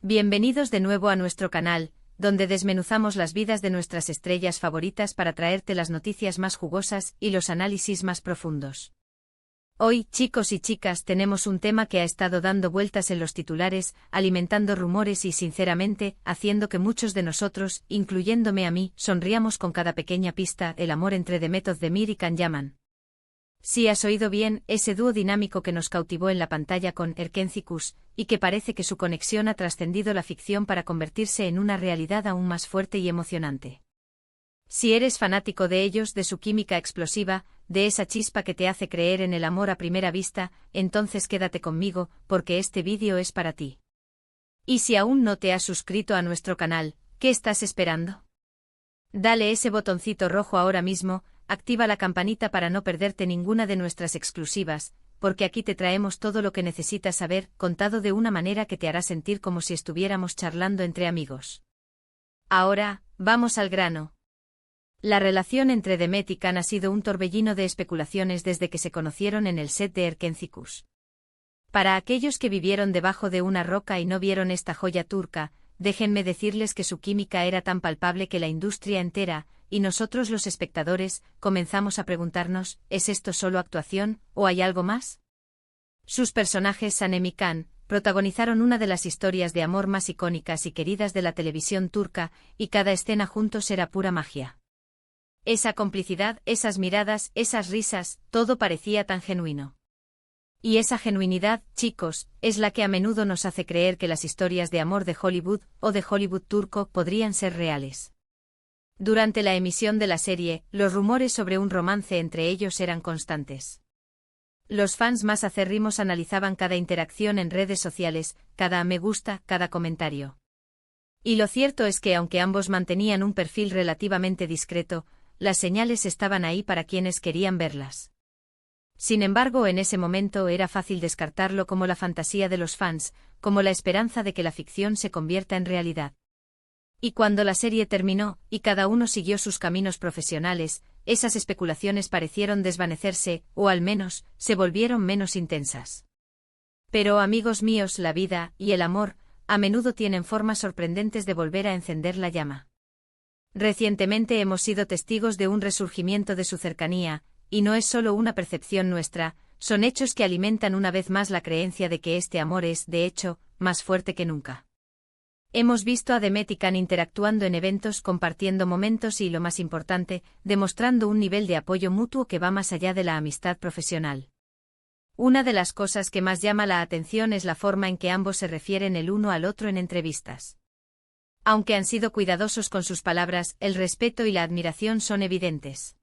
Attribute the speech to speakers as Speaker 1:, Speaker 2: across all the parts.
Speaker 1: Bienvenidos de nuevo a nuestro canal, donde desmenuzamos las vidas de nuestras estrellas favoritas para traerte las noticias más jugosas y los análisis más profundos. Hoy, chicos y chicas, tenemos un tema que ha estado dando vueltas en los titulares, alimentando rumores y, sinceramente, haciendo que muchos de nosotros, incluyéndome a mí, sonriamos con cada pequeña pista: el amor entre Demet Özdemir y Can Yaman. Sí, has oído bien, ese dúo dinámico que nos cautivó en la pantalla con Erkenci, y que parece que su conexión ha trascendido la ficción para convertirse en una realidad aún más fuerte y emocionante. Si eres fanático de ellos, de su química explosiva, de esa chispa que te hace creer en el amor a primera vista, entonces quédate conmigo, porque este vídeo es para ti. Y si aún no te has suscrito a nuestro canal, ¿qué estás esperando? Dale ese botoncito rojo ahora mismo, activa la campanita para no perderte ninguna de nuestras exclusivas, porque aquí te traemos todo lo que necesitas saber, contado de una manera que te hará sentir como si estuviéramos charlando entre amigos. Ahora, vamos al grano. La relación entre Demet y Can ha sido un torbellino de especulaciones desde que se conocieron en el set de Erkenci. Para aquellos que vivieron debajo de una roca y no vieron esta joya turca, déjenme decirles que su química era tan palpable que la industria entera, y nosotros los espectadores, comenzamos a preguntarnos: ¿es esto solo actuación, o hay algo más? Sus personajes, Sanem y Can, protagonizaron una de las historias de amor más icónicas y queridas de la televisión turca, y cada escena juntos era pura magia. Esa complicidad, esas miradas, esas risas, todo parecía tan genuino. Y esa genuinidad, chicos, es la que a menudo nos hace creer que las historias de amor de Hollywood, o de Hollywood turco, podrían ser reales. Durante la emisión de la serie, los rumores sobre un romance entre ellos eran constantes. Los fans más acérrimos analizaban cada interacción en redes sociales, cada me gusta, cada comentario. Y lo cierto es que aunque ambos mantenían un perfil relativamente discreto, las señales estaban ahí para quienes querían verlas. Sin embargo, en ese momento era fácil descartarlo como la fantasía de los fans, como la esperanza de que la ficción se convierta en realidad. Y cuando la serie terminó, y cada uno siguió sus caminos profesionales, esas especulaciones parecieron desvanecerse, o al menos, se volvieron menos intensas. Pero, amigos míos, la vida, y el amor, a menudo tienen formas sorprendentes de volver a encender la llama. Recientemente hemos sido testigos de un resurgimiento de su cercanía, y no es solo una percepción nuestra, son hechos que alimentan una vez más la creencia de que este amor es, de hecho, más fuerte que nunca. Hemos visto a Demet y Can interactuando en eventos, compartiendo momentos y, lo más importante, demostrando un nivel de apoyo mutuo que va más allá de la amistad profesional. Una de las cosas que más llama la atención es la forma en que ambos se refieren el uno al otro en entrevistas. Aunque han sido cuidadosos con sus palabras, el respeto y la admiración son evidentes.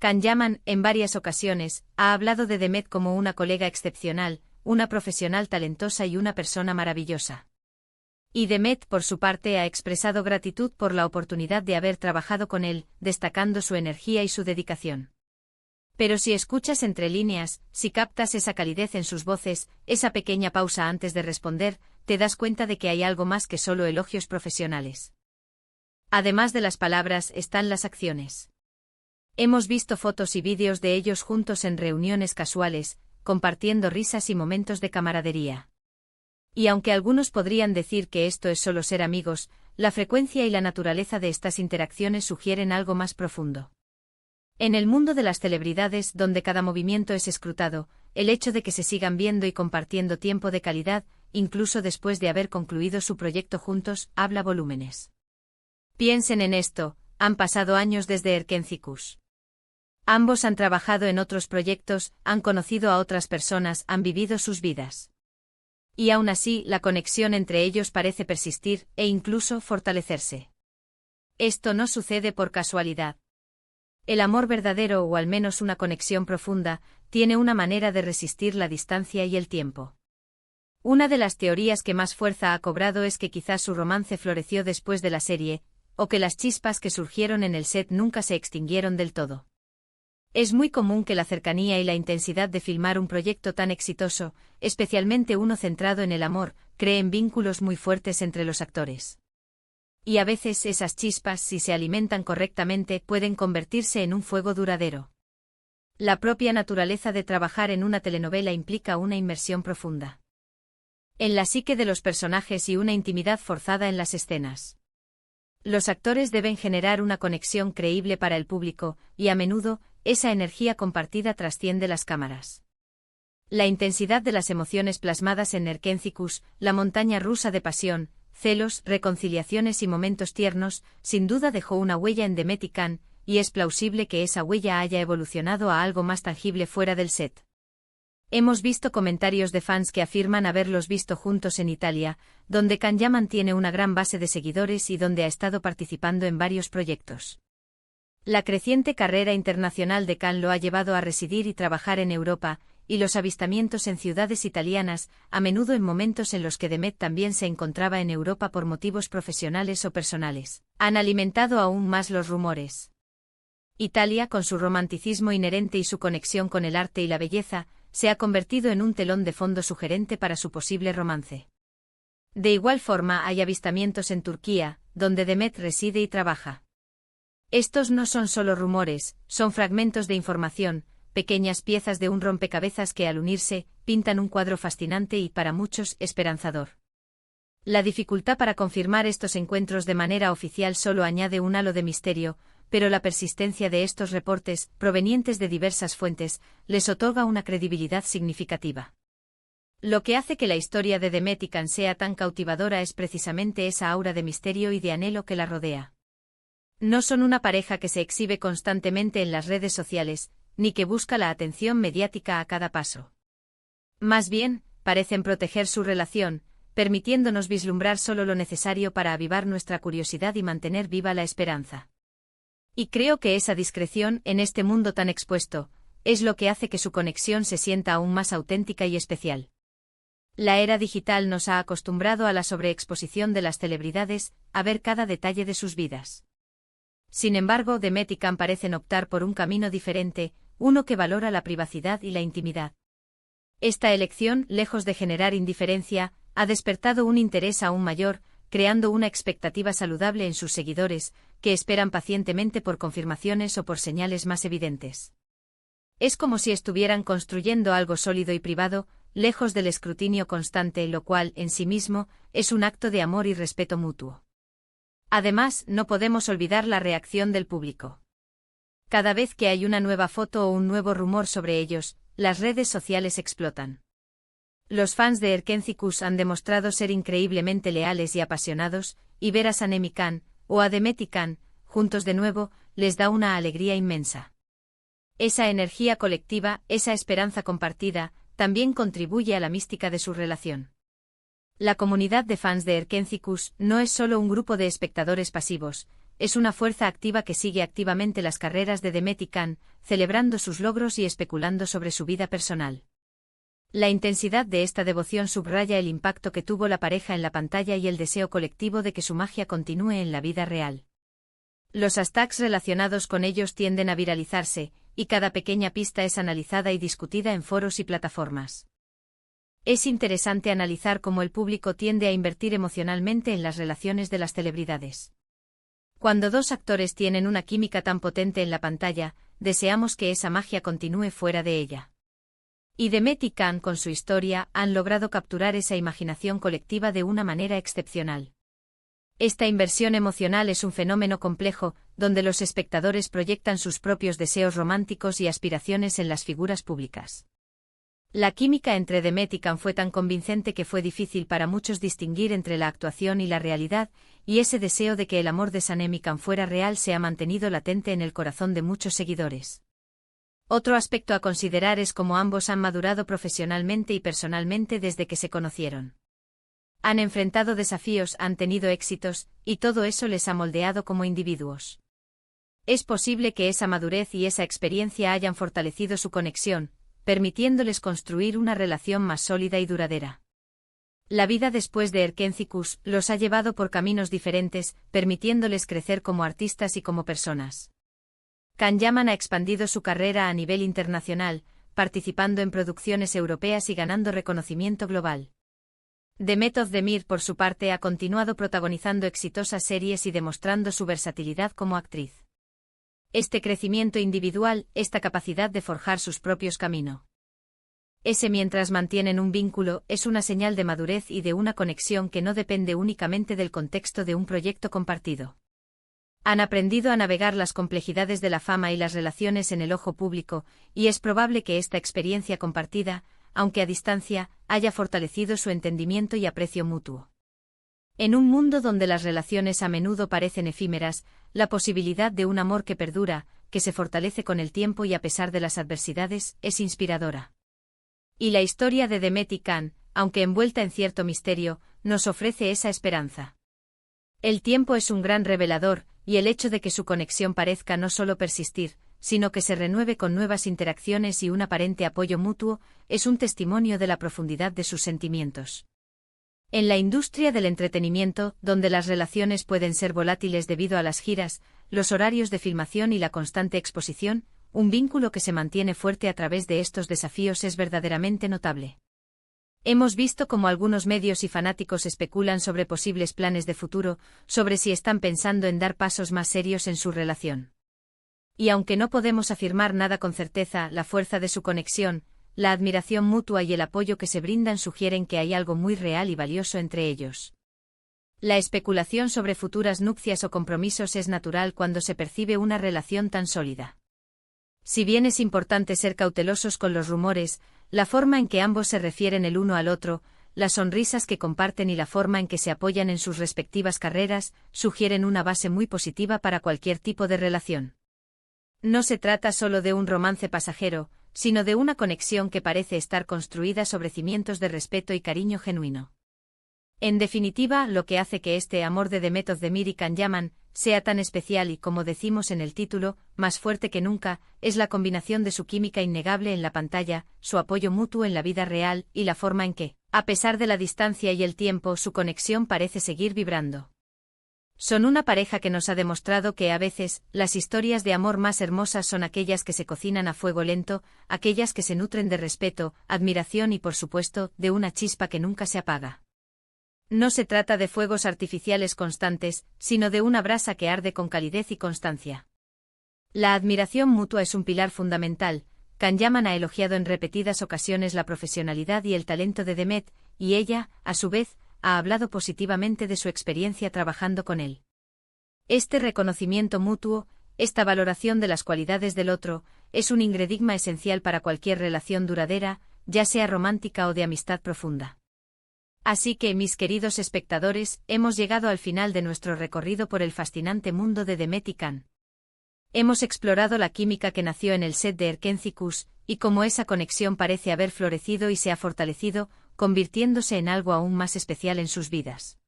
Speaker 1: Can Yaman, en varias ocasiones, ha hablado de Demet como una colega excepcional, una profesional talentosa y una persona maravillosa. Y Demet, por su parte, ha expresado gratitud por la oportunidad de haber trabajado con él, destacando su energía y su dedicación. Pero si escuchas entre líneas, si captas esa calidez en sus voces, esa pequeña pausa antes de responder, te das cuenta de que hay algo más que solo elogios profesionales. Además de las palabras, están las acciones. Hemos visto fotos y vídeos de ellos juntos en reuniones casuales, compartiendo risas y momentos de camaradería. Y aunque algunos podrían decir que esto es solo ser amigos, la frecuencia y la naturaleza de estas interacciones sugieren algo más profundo. En el mundo de las celebridades, donde cada movimiento es escrutado, el hecho de que se sigan viendo y compartiendo tiempo de calidad, incluso después de haber concluido su proyecto juntos, habla volúmenes. Piensen en esto: han pasado años desde Erkenci. Ambos han trabajado en otros proyectos, han conocido a otras personas, han vivido sus vidas. Y aún así, la conexión entre ellos parece persistir, e incluso fortalecerse. Esto no sucede por casualidad. El amor verdadero, o al menos una conexión profunda, tiene una manera de resistir la distancia y el tiempo. Una de las teorías que más fuerza ha cobrado es que quizás su romance floreció después de la serie, o que las chispas que surgieron en el set nunca se extinguieron del todo. Es muy común que la cercanía y la intensidad de filmar un proyecto tan exitoso, especialmente uno centrado en el amor, creen vínculos muy fuertes entre los actores. Y a veces esas chispas, si se alimentan correctamente, pueden convertirse en un fuego duradero. La propia naturaleza de trabajar en una telenovela implica una inmersión profunda. en la psique de los personajes y una intimidad forzada en las escenas. Los actores deben generar una conexión creíble para el público, y a menudo, esa energía compartida trasciende las cámaras. La intensidad de las emociones plasmadas en Erkénthicus, la montaña rusa de pasión, celos, reconciliaciones y momentos tiernos, sin duda dejó una huella en Demetican, y es plausible que esa huella haya evolucionado a algo más tangible fuera del set. Hemos visto comentarios de fans que afirman haberlos visto juntos en Italia, donde Can ya mantiene una gran base de seguidores y donde ha estado participando en varios proyectos. La creciente carrera internacional de Can lo ha llevado a residir y trabajar en Europa, y los avistamientos en ciudades italianas, a menudo en momentos en los que Demet también se encontraba en Europa por motivos profesionales o personales, han alimentado aún más los rumores. Italia, con su romanticismo inherente y su conexión con el arte y la belleza, se ha convertido en un telón de fondo sugerente para su posible romance. De igual forma hay avistamientos en Turquía, donde Demet reside y trabaja. Estos no son solo rumores, son fragmentos de información, pequeñas piezas de un rompecabezas que al unirse, pintan un cuadro fascinante y, para muchos, esperanzador. La dificultad para confirmar estos encuentros de manera oficial solo añade un halo de misterio, pero la persistencia de estos reportes, provenientes de diversas fuentes, les otorga una credibilidad significativa. Lo que hace que la historia de Demetican sea tan cautivadora es precisamente esa aura de misterio y de anhelo que la rodea. No son una pareja que se exhibe constantemente en las redes sociales, ni que busca la atención mediática a cada paso. Más bien, parecen proteger su relación, permitiéndonos vislumbrar solo lo necesario para avivar nuestra curiosidad y mantener viva la esperanza. Y creo que esa discreción, en este mundo tan expuesto, es lo que hace que su conexión se sienta aún más auténtica y especial. La era digital nos ha acostumbrado a la sobreexposición de las celebridades, a ver cada detalle de sus vidas. Sin embargo, Demet y Can parecen optar por un camino diferente, uno que valora la privacidad y la intimidad. Esta elección, lejos de generar indiferencia, ha despertado un interés aún mayor, creando una expectativa saludable en sus seguidores, que esperan pacientemente por confirmaciones o por señales más evidentes. Es como si estuvieran construyendo algo sólido y privado, lejos del escrutinio constante, lo cual, en sí mismo, es un acto de amor y respeto mutuo. Además, no podemos olvidar la reacción del público. Cada vez que hay una nueva foto o un nuevo rumor sobre ellos, las redes sociales explotan. Los fans de Erkénthicus han demostrado ser increíblemente leales y apasionados, y ver a Sanemi Can, o a Demeti Can, juntos de nuevo, les da una alegría inmensa. Esa energía colectiva, esa esperanza compartida, también contribuye a la mística de su relación. La comunidad de fans de Erkénthicus no es solo un grupo de espectadores pasivos, es una fuerza activa que sigue activamente las carreras de Demeti Can, celebrando sus logros y especulando sobre su vida personal. La intensidad de esta devoción subraya el impacto que tuvo la pareja en la pantalla y el deseo colectivo de que su magia continúe en la vida real. Los hashtags relacionados con ellos tienden a viralizarse, y cada pequeña pista es analizada y discutida en foros y plataformas. Es interesante analizar cómo el público tiende a invertir emocionalmente en las relaciones de las celebridades. Cuando dos actores tienen una química tan potente en la pantalla, deseamos que esa magia continúe fuera de ella. Y Demet y Can, con su historia, han logrado capturar esa imaginación colectiva de una manera excepcional. Esta inversión emocional es un fenómeno complejo, donde los espectadores proyectan sus propios deseos románticos y aspiraciones en las figuras públicas. La química entre Demet y Can fue tan convincente que fue difícil para muchos distinguir entre la actuación y la realidad, y ese deseo de que el amor de Sanemi Can fuera real se ha mantenido latente en el corazón de muchos seguidores. Otro aspecto a considerar es cómo ambos han madurado profesionalmente y personalmente desde que se conocieron. Han enfrentado desafíos, han tenido éxitos, y todo eso les ha moldeado como individuos. Es posible que esa madurez y esa experiencia hayan fortalecido su conexión, permitiéndoles construir una relación más sólida y duradera. La vida después de Erkénthicus los ha llevado por caminos diferentes, permitiéndoles crecer como artistas y como personas. Can Yaman ha expandido su carrera a nivel internacional, participando en producciones europeas y ganando reconocimiento global. Demet Özdemir, por su parte, ha continuado protagonizando exitosas series y demostrando su versatilidad como actriz. Este crecimiento individual, esta capacidad de forjar sus propios caminos, Ese mientras mantienen un vínculo es una señal de madurez y de una conexión que no depende únicamente del contexto de un proyecto compartido. Han aprendido a navegar las complejidades de la fama y las relaciones en el ojo público, y es probable que esta experiencia compartida, aunque a distancia, haya fortalecido su entendimiento y aprecio mutuo. En un mundo donde las relaciones a menudo parecen efímeras, la posibilidad de un amor que perdura, que se fortalece con el tiempo y a pesar de las adversidades, es inspiradora. Y la historia de Demet y Can, aunque envuelta en cierto misterio, nos ofrece esa esperanza. El tiempo es un gran revelador, y el hecho de que su conexión parezca no solo persistir, sino que se renueve con nuevas interacciones y un aparente apoyo mutuo, es un testimonio de la profundidad de sus sentimientos. En la industria del entretenimiento, donde las relaciones pueden ser volátiles debido a las giras, los horarios de filmación y la constante exposición, un vínculo que se mantiene fuerte a través de estos desafíos es verdaderamente notable. Hemos visto cómo algunos medios y fanáticos especulan sobre posibles planes de futuro, sobre si están pensando en dar pasos más serios en su relación. Y aunque no podemos afirmar nada con certeza, la fuerza de su conexión, la admiración mutua y el apoyo que se brindan sugieren que hay algo muy real y valioso entre ellos. La especulación sobre futuras nupcias o compromisos es natural cuando se percibe una relación tan sólida. Si bien es importante ser cautelosos con los rumores, la forma en que ambos se refieren el uno al otro, las sonrisas que comparten y la forma en que se apoyan en sus respectivas carreras, sugieren una base muy positiva para cualquier tipo de relación. No se trata solo de un romance pasajero, sino de una conexión que parece estar construida sobre cimientos de respeto y cariño genuino. En definitiva, lo que hace que este amor de Demet Özdemir y Can Yaman sea tan especial y, como decimos en el título, más fuerte que nunca, es la combinación de su química innegable en la pantalla, su apoyo mutuo en la vida real y la forma en que, a pesar de la distancia y el tiempo, su conexión parece seguir vibrando. Son una pareja que nos ha demostrado que a veces, las historias de amor más hermosas son aquellas que se cocinan a fuego lento, aquellas que se nutren de respeto, admiración y, por supuesto, de una chispa que nunca se apaga. No se trata de fuegos artificiales constantes, sino de una brasa que arde con calidez y constancia. La admiración mutua es un pilar fundamental. Can Yaman ha elogiado en repetidas ocasiones la profesionalidad y el talento de Demet, y ella, a su vez, ha hablado positivamente de su experiencia trabajando con él. Este reconocimiento mutuo, esta valoración de las cualidades del otro, es un ingrediente esencial para cualquier relación duradera, ya sea romántica o de amistad profunda. Así que, mis queridos espectadores, hemos llegado al final de nuestro recorrido por el fascinante mundo de Demet y Can. Hemos explorado la química que nació en el set de Erkencicus, y cómo esa conexión parece haber florecido y se ha fortalecido, convirtiéndose en algo aún más especial en sus vidas.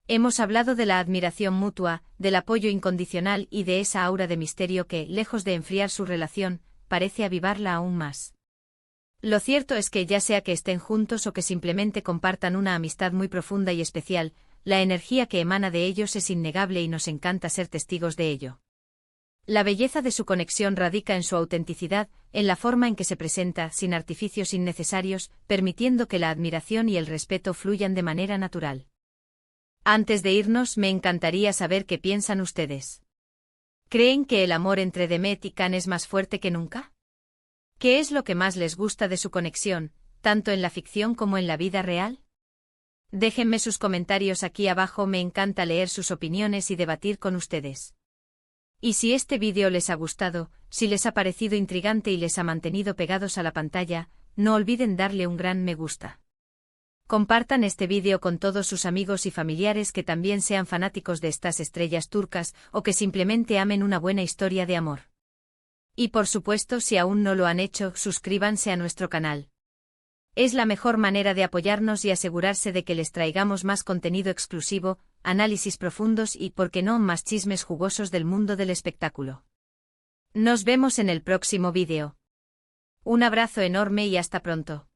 Speaker 1: Hemos hablado de la admiración mutua, del apoyo incondicional y de esa aura de misterio que, lejos de enfriar su relación, parece avivarla aún más. Lo cierto es que ya sea que estén juntos o que simplemente compartan una amistad muy profunda y especial, la energía que emana de ellos es innegable y nos encanta ser testigos de ello. La belleza de su conexión radica en su autenticidad, en la forma en que se presenta, sin artificios innecesarios, permitiendo que la admiración y el respeto fluyan de manera natural. Antes de irnos, me encantaría saber qué piensan ustedes. ¿Creen que el amor entre Demet y Can es más fuerte que nunca? ¿Qué es lo que más les gusta de su conexión, tanto en la ficción como en la vida real? Déjenme sus comentarios aquí abajo, me encanta leer sus opiniones y debatir con ustedes. Y si este vídeo les ha gustado, si les ha parecido intrigante y les ha mantenido pegados a la pantalla, no olviden darle un gran me gusta. Compartan este vídeo con todos sus amigos y familiares que también sean fanáticos de estas estrellas turcas o que simplemente amen una buena historia de amor. Y por supuesto, si aún no lo han hecho, suscríbanse a nuestro canal. Es la mejor manera de apoyarnos y asegurarse de que les traigamos más contenido exclusivo, análisis profundos y, por qué no, más chismes jugosos del mundo del espectáculo. Nos vemos en el próximo vídeo. Un abrazo enorme y hasta pronto.